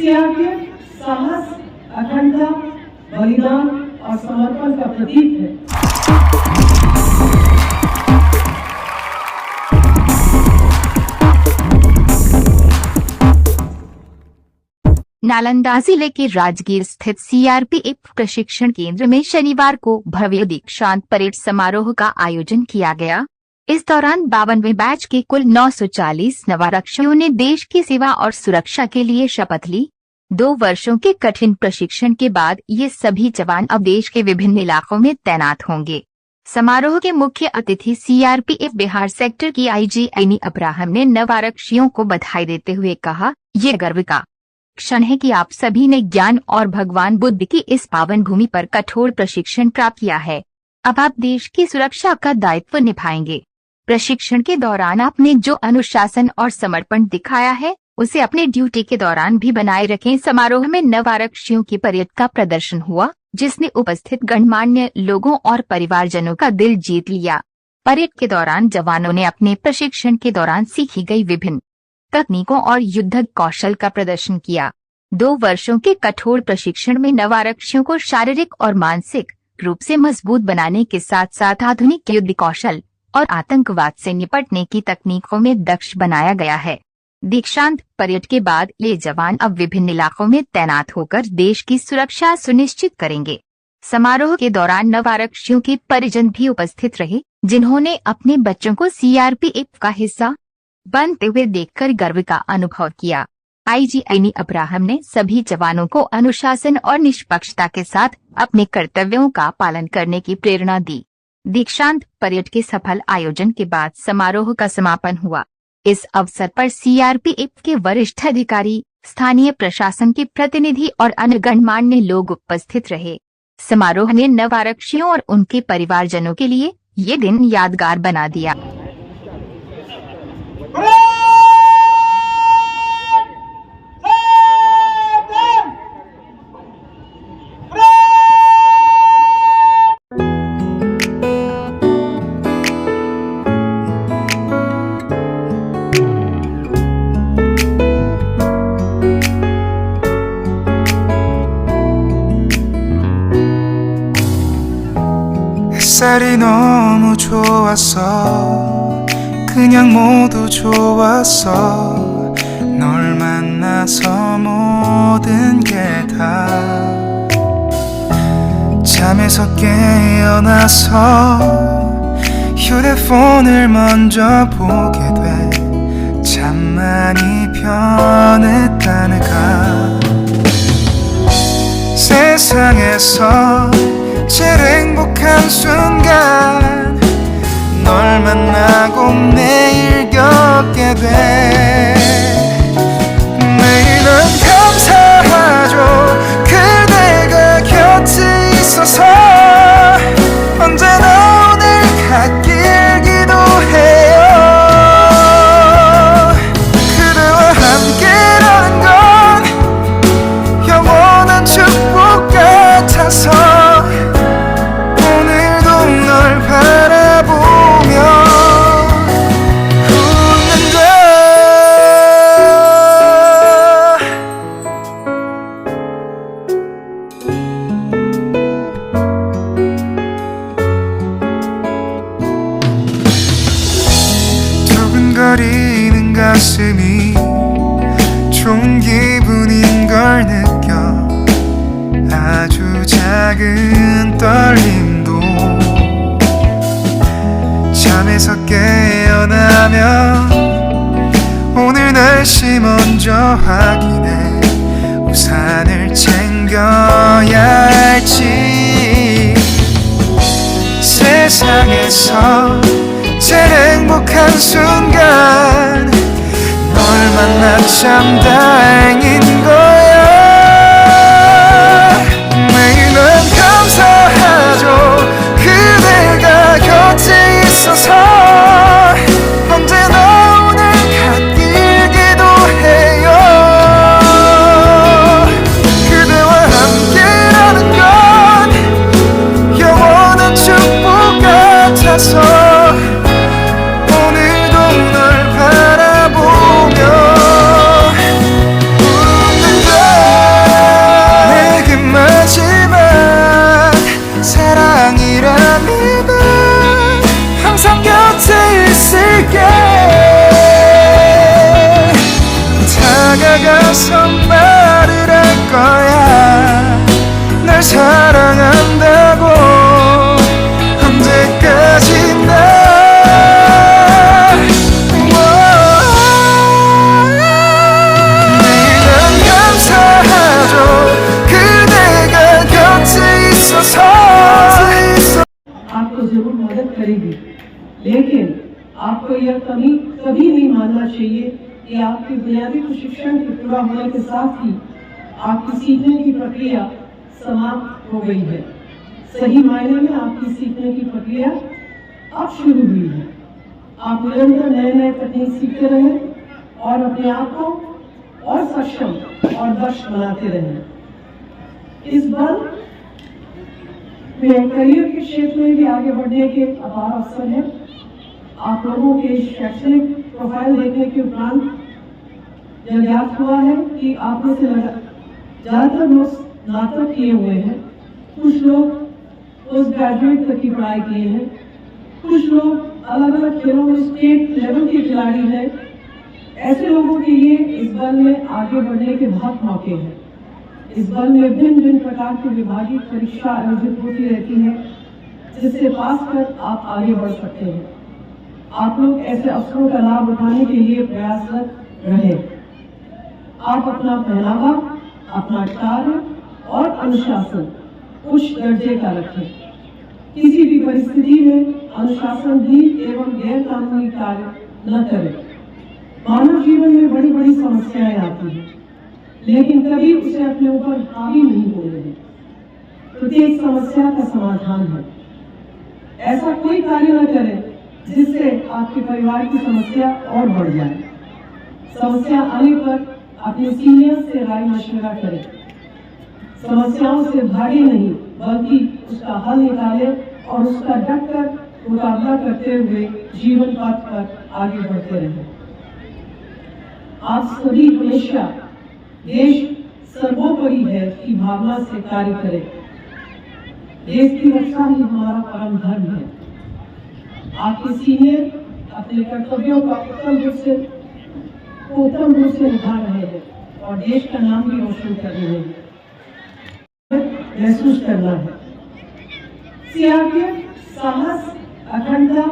CRPF साहस, अखंडता, बलिदान और समर्पण का प्रतीक है। नालंदा जिले के राजगीर स्थित सीआरपीएफ प्रशिक्षण केंद्र में शनिवार को भव्य दीक्षांत परेड समारोह का आयोजन किया गया। इस दौरान 52वें बैच के कुल 940 नवारक्षियों ने देश की सेवा और सुरक्षा के लिए शपथ ली। 2 वर्षों के कठिन प्रशिक्षण के बाद ये सभी जवान अब देश के विभिन्न इलाकों में तैनात होंगे। समारोह के मुख्य अतिथि सीआरपीएफ बिहार सेक्टर की आईजी एनी अब्राहम ने नवारक्षियों को बधाई देते हुए कहा, ये गर्व का क्षण है कि आप सभी ने ज्ञान और भगवान बुद्ध की इस पावन भूमि पर कठोर प्रशिक्षण प्राप्त किया है। अब आप देश की सुरक्षा का दायित्व निभाएंगे। प्रशिक्षण के दौरान आपने जो अनुशासन और समर्पण दिखाया है उसे अपने ड्यूटी के दौरान भी बनाए रखें। समारोह में नवारक्षियों की परेड का प्रदर्शन हुआ, जिसने उपस्थित गणमान्य लोगों और परिवारजनों का दिल जीत लिया। परेड के दौरान जवानों ने अपने प्रशिक्षण के दौरान सीखी गई विभिन्न तकनीकों और युद्ध कौशल का प्रदर्शन किया। 2 वर्षों के कठोर प्रशिक्षण में नवारक्षियों को शारीरिक और मानसिक रूप से मजबूत बनाने के साथ साथ आधुनिक युद्ध कौशल और आतंकवाद से निपटने की तकनीकों में दक्ष बनाया गया है। दीक्षांत परेड के बाद ये जवान अब विभिन्न इलाकों में तैनात होकर देश की सुरक्षा सुनिश्चित करेंगे। समारोह के दौरान नवारक्षियों के परिजन भी उपस्थित रहे, जिन्होंने अपने बच्चों को सीआरपीएफ का हिस्सा बनते हुए देखकर गर्व का अनुभव किया। आईजी एनी अब्राहम ने सभी जवानों को अनुशासन और निष्पक्षता के साथ अपने कर्तव्यों का पालन करने की प्रेरणा दी। दीक्षांत परेड के सफल आयोजन के बाद समारोह का समापन हुआ। इस अवसर पर सीआरपीएफ के वरिष्ठ अधिकारी, स्थानीय प्रशासन के प्रतिनिधि और अन्य गणमान्य लोग उपस्थित रहे। समारोह ने नवारक्षियों और उनके परिवारजनों के लिए ये दिन यादगार बना दिया। 햇살이 너무 좋았어. 그냥 모두 좋았어. 널 만나서 모든 게 다 잠에서 깨어나서 휴대폰을 먼저 보게 돼. 참 많이 변했다네가. 세상에서 제일 행복한 순간 널 만나고 매일 겪게 돼. 매일은 감사하죠. 그대가 곁에 있어서 언제나 오늘 갓길 기도해요. 그대와 함께라는 건 영원한 축복 같아서 두근거리는 가슴이 좋은 기분인 걸 느껴. 아주 작은 떨림도 잠에서 깨어나면 오늘 날씨 먼저 확인해. 우산을 챙겨야 할지. 세상에서 제일 행복한 순간 널 만나 참 다행인 거야. 매일은 감사하죠. 그대가 곁에 있어서 언제나 오늘 갓길 기도해요. 그대와 함께라는 건 영원한 축복 같아서 오늘도 널 바라보며 यह कभी नहीं मानना चाहिए कि आपके बुनियादी प्रशिक्षण के पूरा होने के साथ ही आपकी सीखने की प्रक्रिया समाप्त हो गई है। सही मायने में आपकी सीखने की प्रक्रिया अब शुरू हुई है। आप निरंतर नए तकनीक सीखते रहें और अपने आप को और सक्षम और दक्ष बनाते रहें। इस बल में करियर के क्षेत्र में भी आगे बढ़ने के अपार अवसर हैं। आप लोगों के शैक्षणिक प्रोफाइल देखने के उपरांत यह ज्ञात हुआ है कि आप में से ज्यादातर लोग स्नातक किए हुए हैं, कुछ लोग पोस्ट ग्रेजुएट तक की पढ़ाई किए हैं, कुछ लोग अलग अलग खेलों में स्टेट लेवल के खिलाड़ी हैं। ऐसे लोगों के लिए इस बल में आगे बढ़ने के बहुत मौके हैं। इस बल में भिन्न प्रकार की विभागीय परीक्षा आयोजित होती रहती है, जिससे पास कर आप आगे बढ़ सकते हैं। आप लोग ऐसे अवसरों का लाभ उठाने के लिए प्रयासरत रहे। आप अपना पहनावा, अपना कार्य और अनुशासन उच्च दर्जे का रखें। किसी भी परिस्थिति में अनुशासनहीन एवं गैर कानूनी कार्य न करें। मानव जीवन में बड़ी बड़ी समस्याएं आती हैं, लेकिन कभी उसे अपने ऊपर हावी नहीं होने दें। प्रत्येक समस्या का समाधान है। ऐसा कोई कार्य न करें जिससे आपके परिवार की समस्या और बढ़ जाए। समस्या आने पर अपने सीनियर से राय मशवरा करें। समस्याओं से भागे नहीं, बल्कि उसका हल निकाले और उसका डटकर मुकाबला करते हुए जीवन पथ पर आगे बढ़ते रहें। आप सभी हमेशा देश सर्वोपरि है की भावना से कार्य करें। देश की रक्षा ही हमारा परम धर्म है। आपके सीनियर अपने कर्तव्यों का उत्तम रूप से निभा रहे हैं और देश का नाम भी रोशन कर रहे हैं। महसूस करना है। सीआरपीएफ साहस, अखंडता,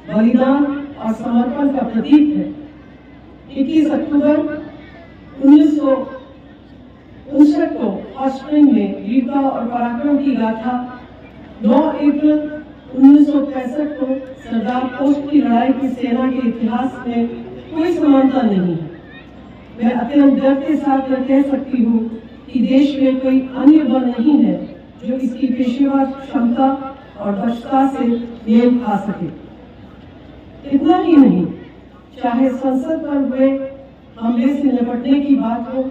बलिदान और समर्पण का प्रतीक है। 21 अक्टूबर 1959 को हॉट स्प्रिंग में वीरता और पराक्रम की गाथा, 9 अप्रैल 1965 को सरदार पोस्ट की लड़ाई की सेना के इतिहास में कोई समानता नहीं है। मैं अत्यंत गर्व के साथ कह सकती हूँ कि देश में कोई अन्य बल नहीं है जो इसकी पेशेवर क्षमता और दक्षता से मेल खा सके। इतना ही नहीं, चाहे संसद पर हुए हमले से निपटने की बात हो,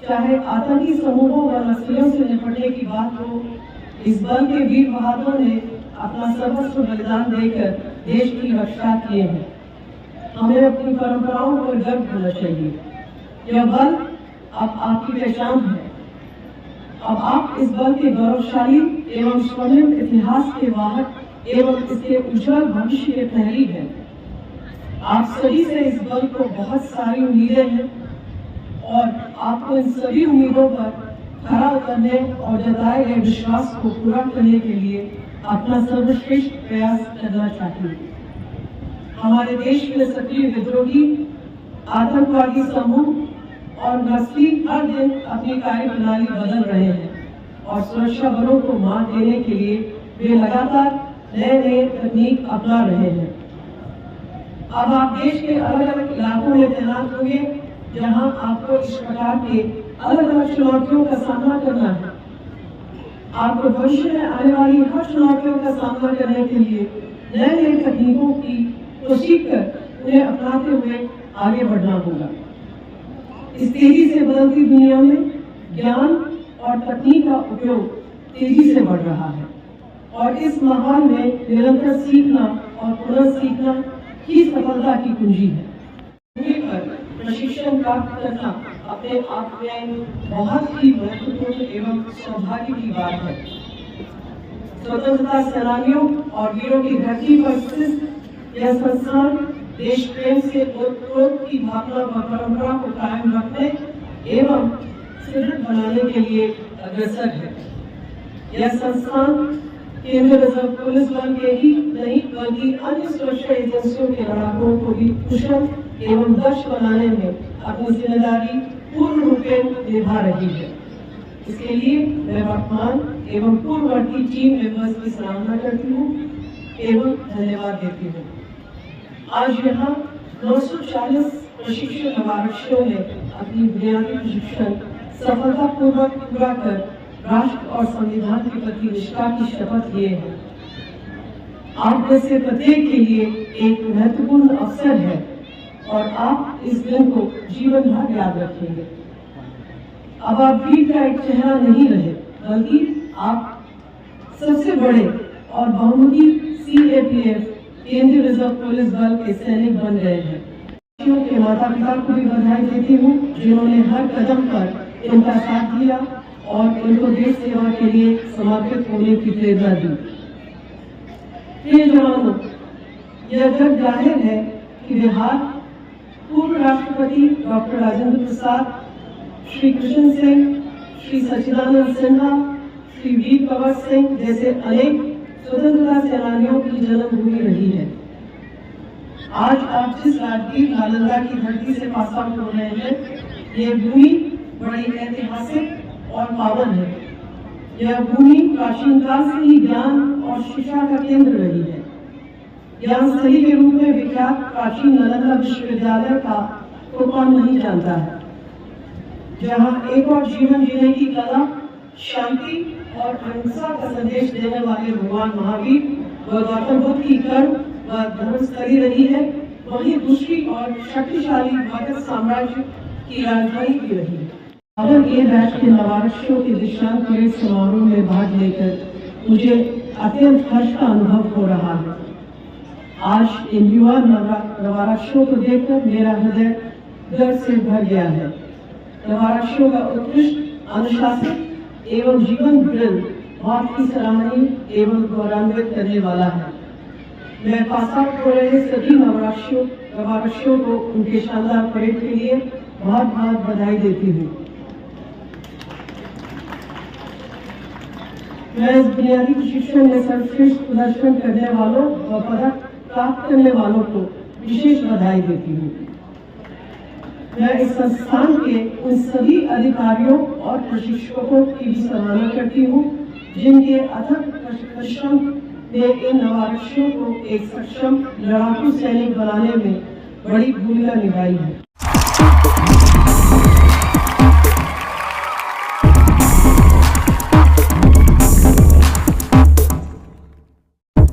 चाहे आतंकी समूहों व नक्सलियों से निपटने की बात हो, इस बल के वीर बहादुरों ने अपना सर्वस्व बलिदान देकर देश की रक्षा किए हैं। हमें अपनी परंपराओं पर गर्व होना चाहिए। यह बल अब आपकी पहचान है। अब आप इस बल के गौरवशाली एवं स्वर्णिम इतिहास के वाहक एवं इसके उज्जवल भविष्य के प्रहरी हैं। आप सभी से इस बल को बहुत सारी उम्मीदें हैं और आपको इन सभी उम्मीदों पर खरा उतरने और जताए गए विश्वास को पूरा करने के लिए अपना सर्वश्रेष्ठ प्रयास करना चाहिए। हमारे देश में सक्रिय विद्रोही, आतंकवादी समूह और नक्सली हर दिन अपनी कार्य प्रणाली बदल रहे हैं और सुरक्षा बलों को मात देने के लिए वे लगातार नए तकनीक अपना रहे हैं। अब आप देश के अलग अलग इलाकों में तैनात होंगे, जहां आपको इस प्रकार के अलग अलग चुनौतियों का सामना करना है। आपको भविष्य में आने वाली हर चुनौतियों का सामना करने के लिए नए तकनीकों की को सीखकर उन्हें अपनाते हुए आगे बढ़ना होगा। इस तेजी से बदलती दुनिया में ज्ञान और तकनीक का उपयोग तेजी से बढ़ रहा है और इस माहौल में निरंतर सीखना और पुनः सीखना ही सफलता की कुंजी है। प्रशिक्षण प्राप्त करना अपने आप में बहुत ही महत्वपूर्ण एवं सौभाग्य की बात है। स्वतंत्रता सेनानियों और वीरों की धरती पर स्थित यह संस्थान देश प्रेम से ओतप्रोत की भावना व परंपरा को कायम रखने एवं सुदृढ़ बनाने के लिए अग्रसर है। यह संस्थान केंद्रीय रिजर्व पुलिस बल के ही नहीं बल्कि अन्य सुरक्षा एजेंसियों के लड़ाकों को भी कुशल एवं दक्ष बनाने में अपनी जिम्मेदारी पूर्ण रूपेण निभा रही है। इसके लिए मैं वर्तमान एवं पूर्ववर्ती टीम मेंबर्स की सराहना करती हूँ एवं धन्यवाद देती हूँ। आज यहाँ 940 प्रशिक्षण नवारक्षियों ने अपनी बुनियादी प्रशिक्षण सफलतापूर्वक पूरा कर राष्ट्र और संविधान के प्रति निष्ठा की शपथ लिए हैं। आप में से प्रत्येक के लिए एक महत्वपूर्ण अवसर है और आप इस दिन को जीवन भर याद रखेंगे। अब आप भीड़ का एक चेहरा नहीं रहे, बल्कि आप सबसे बड़े और बहुमुखी CAPF केंद्रीय रिजर्व पुलिस बल के सैनिक बन गए हैं। बच्चियों के माता पिता को भी बधाई देती हूँ, जिन्होंने हर कदम पर इनका साथ दिया और इनको देश सेवा के लिए समर्पित होने की प्रेरणा दी। प्रिय जवानों, यह जग जाहिर है कि बिहार पूर्व राष्ट्रपति डॉक्टर राजेंद्र प्रसाद, श्री कृष्ण सिंह, श्री सच्चिदानंद सिन्हा, श्री वीर भगत सिंह जैसे अनेक स्वतंत्रता सेनानियों की जन्मभूमि रही है। आज आप जिस राजगीर नालंदा की धरती से पास आउट हो रहे हैं, यह भूमि बड़ी ऐतिहासिक और पावन है। यह भूमि प्राचीन काल से ही ज्ञान और शिक्षा का केंद्र रही है। ज्ञान स्थली के रूप में विख्यात प्राचीन नालंदा विश्वविद्यालय का को कौन नहीं जानता है, जहाँ एक और जीवन जीने की कला, शांति और अहिंसा का संदेश देने वाले भगवान महावीर व गौतम बुद्ध की कर्म व धर्मस्थली रही है, वहीं दूसरी और शक्तिशाली भारत साम्राज्य की राजधानी भी रही है। अगर ये बैच के नवारक्षियों के दीक्षांत परेड समारोह में भाग लेकर मुझे अत्यंत हर्ष का अनुभव हो रहा है। आज इन युवा नवारक्षियों को देखकर मेरा हृदय गर्व से भर गया है। नवारक्षियों का उत्कृष्ट अनुशासित एवं जीवन वृंद बहुत ही सराहनीय एवं गौरवान्वित करने वाला है। मैं पास आउट हो रहे सभी नवारक्षियों को उनके शानदार परेड के लिए बहुत बहुत बधाई देती हूँ। मैं इस बुनियादी प्रशिक्षण में सर्वश्रेष्ठ प्रदर्शन करने वालों व पदक प्राप्त करने वालों को विशेष बधाई देती हूँ। मैं इस संस्थान के उन सभी अधिकारियों और प्रशिक्षकों की भी सराहना करती हूँ, जिनके अथक परिश्रम ने इन नवारक्षियों को एक सक्षम लड़ाकू सैनिक बनाने में बड़ी भूमिका निभाई है।